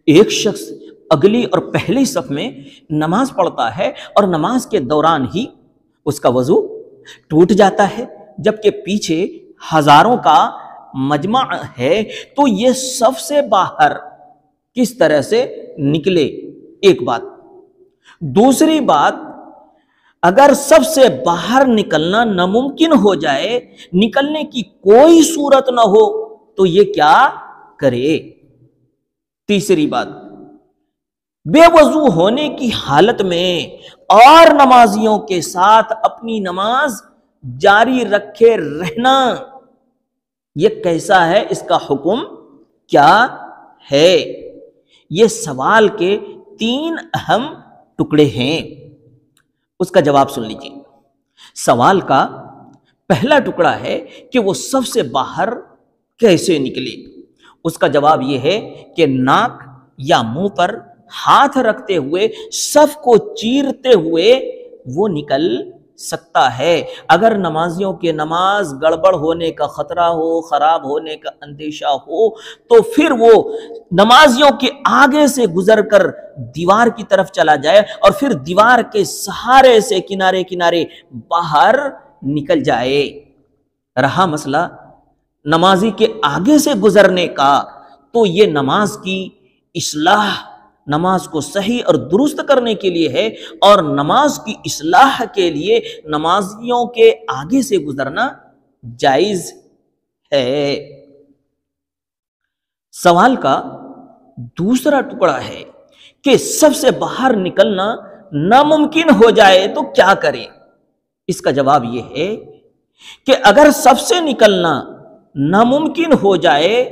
ایک شخص اگلی اور پہلی صف میں نماز پڑھتا ہے اور نماز کے دوران ہی اس کا وضو ٹوٹ جاتا ہے، جبکہ پیچھے ہزاروں کا مجمع ہے، تو یہ سب سے باہر کس طرح سے نکلے؟ ایک بات۔ دوسری بات، اگر سب سے باہر نکلنا ناممکن ہو جائے، نکلنے کی کوئی صورت نہ ہو، تو یہ کیا کرے؟ تیسری بات، بے وضو ہونے کی حالت میں اور نمازیوں کے ساتھ اپنی نماز جاری رکھے رہنا، یہ کیسا ہے؟ اس کا حکم کیا ہے؟ یہ سوال کے 3 اہم ٹکڑے ہیں، اس کا جواب سن لیجیے۔ سوال کا پہلا ٹکڑا ہے کہ وہ سب سے باہر کیسے نکلے؟ اس کا جواب یہ ہے کہ ناک یا منہ پر ہاتھ رکھتے ہوئے، صف کو چیرتے ہوئے وہ نکل سکتا ہے۔ اگر نمازیوں کے نماز گڑبڑ ہونے کا خطرہ ہو، خراب ہونے کا اندیشہ ہو، تو پھر وہ نمازیوں کے آگے سے گزر کر دیوار کی طرف چلا جائے اور پھر دیوار کے سہارے سے کنارے کنارے باہر نکل جائے۔ رہا مسئلہ نمازی کے آگے سے گزرنے کا، تو یہ نماز کی اصلاح، نماز کو صحیح اور درست کرنے کے لیے ہے، اور نماز کی اصلاح کے لیے نمازیوں کے آگے سے گزرنا جائز ہے۔ سوال کا دوسرا ٹکڑا ہے کہ سب سے باہر نکلنا ناممکن ہو جائے تو کیا کریں؟ اس کا جواب یہ ہے کہ اگر سب سے نکلنا ناممکن ہو جائے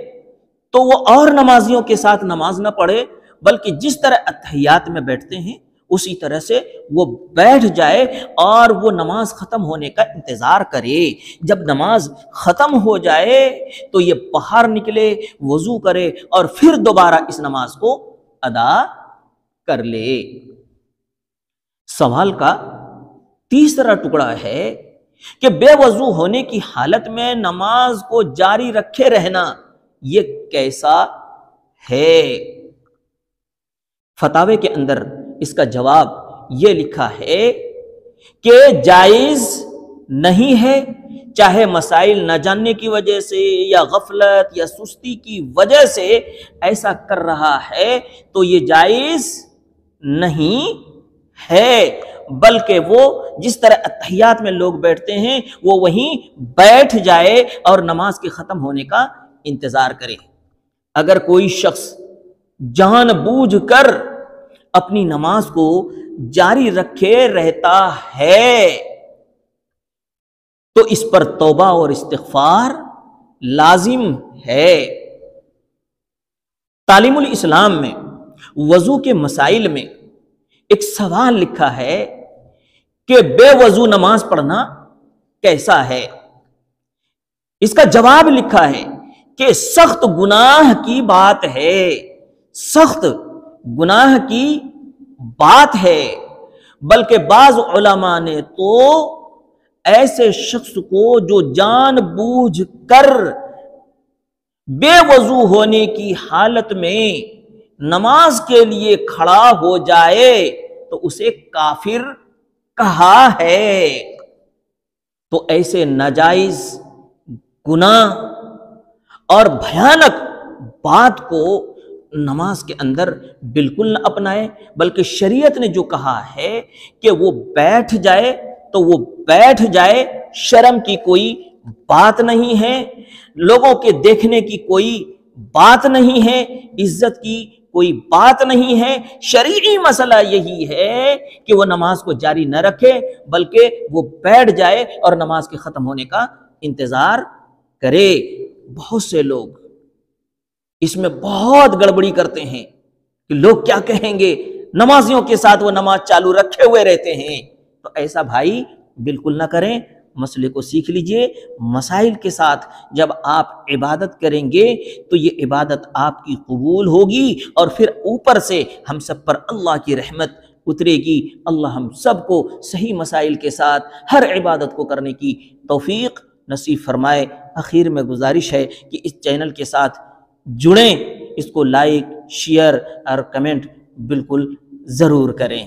تو وہ اور نمازیوں کے ساتھ نماز نہ پڑھے، بلکہ جس طرح اتحیات میں بیٹھتے ہیں اسی طرح سے وہ بیٹھ جائے اور وہ نماز ختم ہونے کا انتظار کرے۔ جب نماز ختم ہو جائے تو یہ باہر نکلے، وضو کرے اور پھر دوبارہ اس نماز کو ادا کر لے۔ سوال کا تیسرا ٹکڑا ہے کہ بے وضو ہونے کی حالت میں نماز کو جاری رکھے رہنا، یہ کیسا ہے؟ فتاوے کے اندر اس کا جواب یہ لکھا ہے کہ جائز نہیں ہے، چاہے مسائل نہ جاننے کی وجہ سے یا غفلت یا سستی کی وجہ سے ایسا کر رہا ہے تو یہ جائز نہیں ہے، بلکہ وہ جس طرح اتحیات میں لوگ بیٹھتے ہیں وہ وہیں بیٹھ جائے اور نماز کے ختم ہونے کا انتظار کرے۔ اگر کوئی شخص جان بوجھ کر اپنی نماز کو جاری رکھے رہتا ہے تو اس پر توبہ اور استغفار لازم ہے۔ تعلیم الاسلام میں وضو کے مسائل میں ایک سوال لکھا ہے کہ بے وضو نماز پڑھنا کیسا ہے؟ اس کا جواب لکھا ہے کہ سخت گناہ کی بات ہے، سخت گناہ کی بات ہے، بلکہ بعض علماء نے تو ایسے شخص کو جو جان بوجھ کر بے وضو ہونے کی حالت میں نماز کے لیے کھڑا ہو جائے تو اسے کافر کہا ہے۔ تو ایسے ناجائز گناہ اور بھیانک بات کو نماز کے اندر بالکل نہ اپنائے، بلکہ شریعت نے جو کہا ہے کہ وہ بیٹھ جائے تو وہ بیٹھ جائے، شرم کی کوئی بات نہیں ہے، لوگوں کے دیکھنے کی کوئی بات نہیں ہے، عزت کی کوئی بات نہیں ہے۔ شرعی مسئلہ یہی ہے کہ وہ نماز کو جاری نہ رکھے بلکہ وہ بیٹھ جائے اور نماز کے ختم ہونے کا انتظار کرے۔ بہت سے لوگ اس میں بہت گڑبڑی کرتے ہیں کہ لوگ کیا کہیں گے، نمازیوں کے ساتھ وہ نماز چالو رکھے ہوئے رہتے ہیں۔ تو ایسا بھائی بالکل نہ کریں، مسئلے کو سیکھ لیجئے۔ مسائل کے ساتھ جب آپ عبادت کریں گے تو یہ عبادت آپ کی قبول ہوگی اور پھر اوپر سے ہم سب پر اللہ کی رحمت اترے گی۔ اللہ ہم سب کو صحیح مسائل کے ساتھ ہر عبادت کو کرنے کی توفیق نصیب فرمائے۔ آخر میں گزارش ہے کہ اس چینل کے ساتھ جڑیں، اس کو لائک شیئر اور کمنٹ بالکل ضرور کریں۔